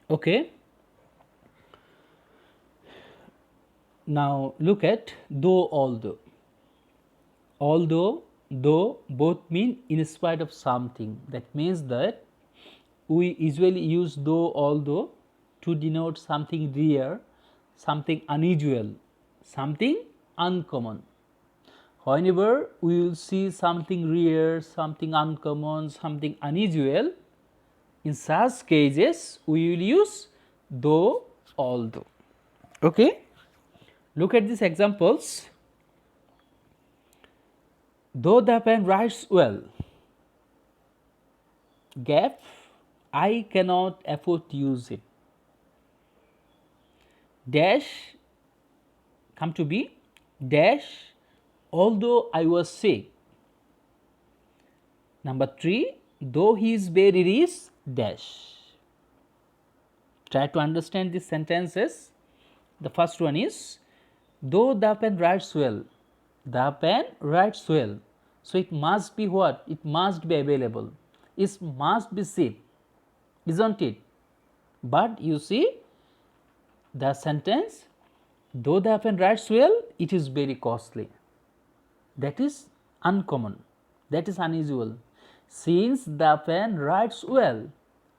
Okay. Now look at though, although. Although, though both mean in spite of something. That means that we usually use though, although to denote something rare, something unusual, something uncommon. Whenever we will see something rare, something uncommon, something unusual, in such cases we will use though, although. Okay? Look at these examples. Though the pen writes well, gap, I cannot afford to use it. Dash, come to be, dash, although I was sick. Number 3, though he is very rich, dash. Try to understand these sentences. The first one is, though the pen writes well, the pen writes well. So it must be what? It must be available. It must be cheap, isn't it? But you see the sentence, though the pen writes well, it is very costly. That is uncommon, that is unusual. Since the pen writes well,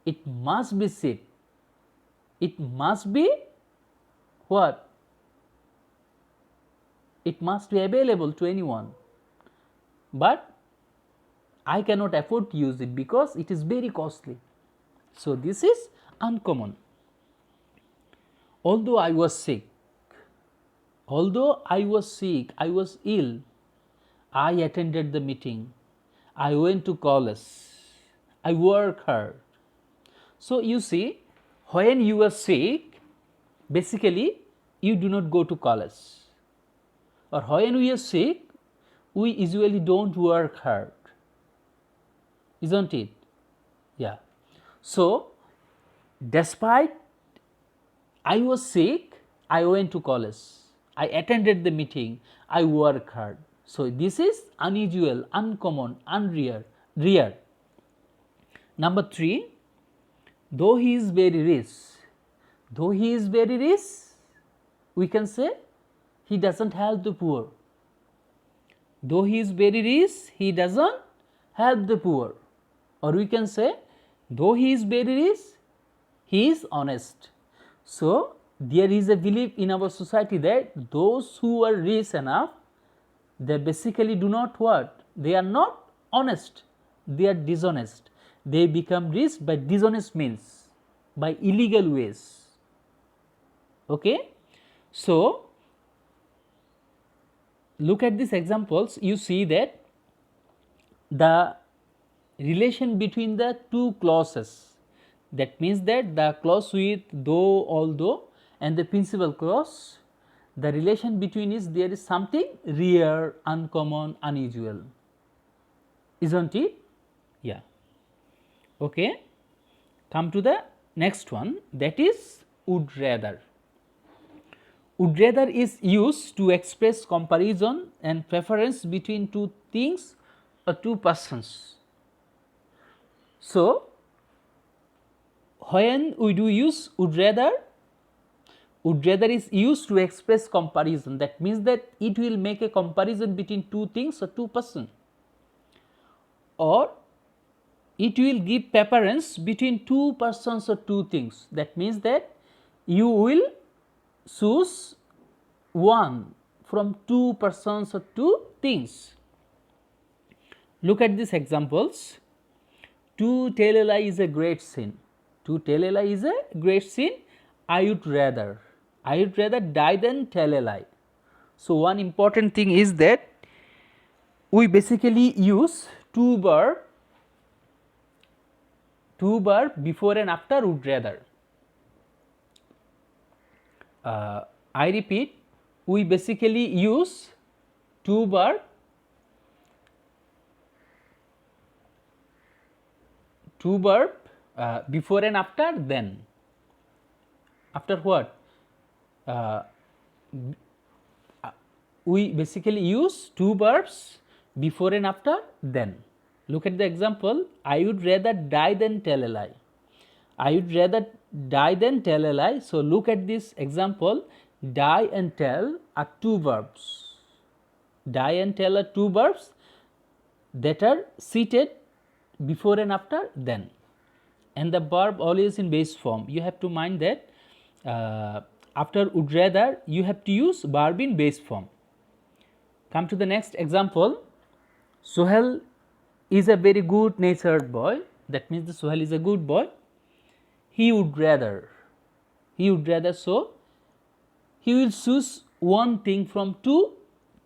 it must be cheap. It must be what? It must be available to anyone. But I cannot afford to use it because it is very costly. So this is uncommon. Although I was sick, I was ill, I attended the meeting, I went to college, I work hard. So you see, when you are sick, basically you do not go to college, or when we are sick, we usually don't work hard, isn't it? Yeah. So despite I was sick, I went to college, I attended the meeting, I work hard. So this is unusual, uncommon, unrare, rare. Number 3, though he is very rich, though he is very rich, we can say he doesn't help the poor. Though he is very rich, he doesn't help the poor. Or we can say, though he is very rich, he is honest. So there is a belief in our society that those who are rich enough, they basically do not what? They are not honest, they are dishonest. They become rich by dishonest means, by illegal ways. Okay? So look at these examples, you see that the relation between the two clauses, that means that the clause with though, although and the principal clause, the relation between is there is something rare, uncommon, unusual, isn't it? Yeah. Okay. Come to the next one, that is would rather. Would rather is used to express comparison and preference between two things or two persons. So when we do use would rather is used to express comparison. That means that it will make a comparison between two things or two persons, or it will give preference between two persons or two things. That means that you will choose one from two persons or two things. Look at these examples. To tell a lie is a great sin. To tell a lie is a great sin. I would rather die than tell a lie. So one important thing is that we basically use two verb before and after would rather. I repeat, we basically use two verb before and after then. After what? We basically use two verbs before and after then. Look at the example, I would rather die than tell a lie. I would rather die than tell a lie. So, look at this example. Die and tell are two verbs. Die and tell are two verbs that are seated before and after then, and the verb always in base form. You have to mind that after would rather you have to use verb in base form. Come to the next example. Sohail is a very good natured boy. That means the Sohail is a good boy. He would rather, so he will choose one thing from two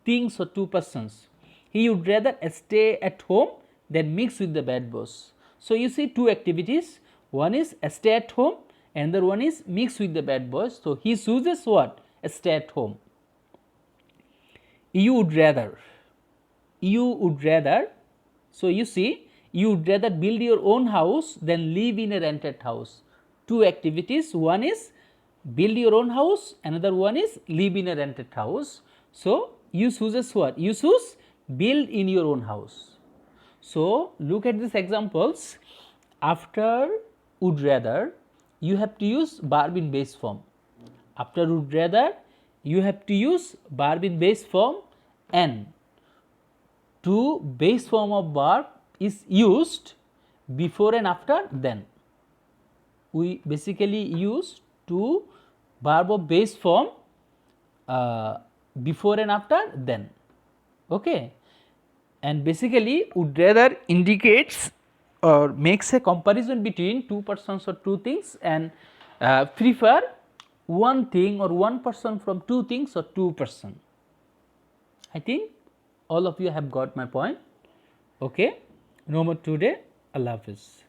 things or two persons. He would rather stay at home than mix with the bad boys. So, you see two activities, one is stay at home, another one is mix with the bad boys. So, he chooses what? Stay at home. You would rather, so you see, you would rather build your own house than live in a rented house. Two activities, one is build your own house, another one is live in a rented house. So, you choose what? You choose build in your own house. So, look at these examples. After would rather, you have to use verb in base form. After would rather, you have to use verb in base form, and to base form of verb is used before and after then. We basically use to verb of base form before and after then. Okay. And basically would rather indicates or makes a comparison between two persons or two things, and prefer one thing or one person from two things or two person. I think all of you have got my point. Okay. No more today. Allah Hafiz.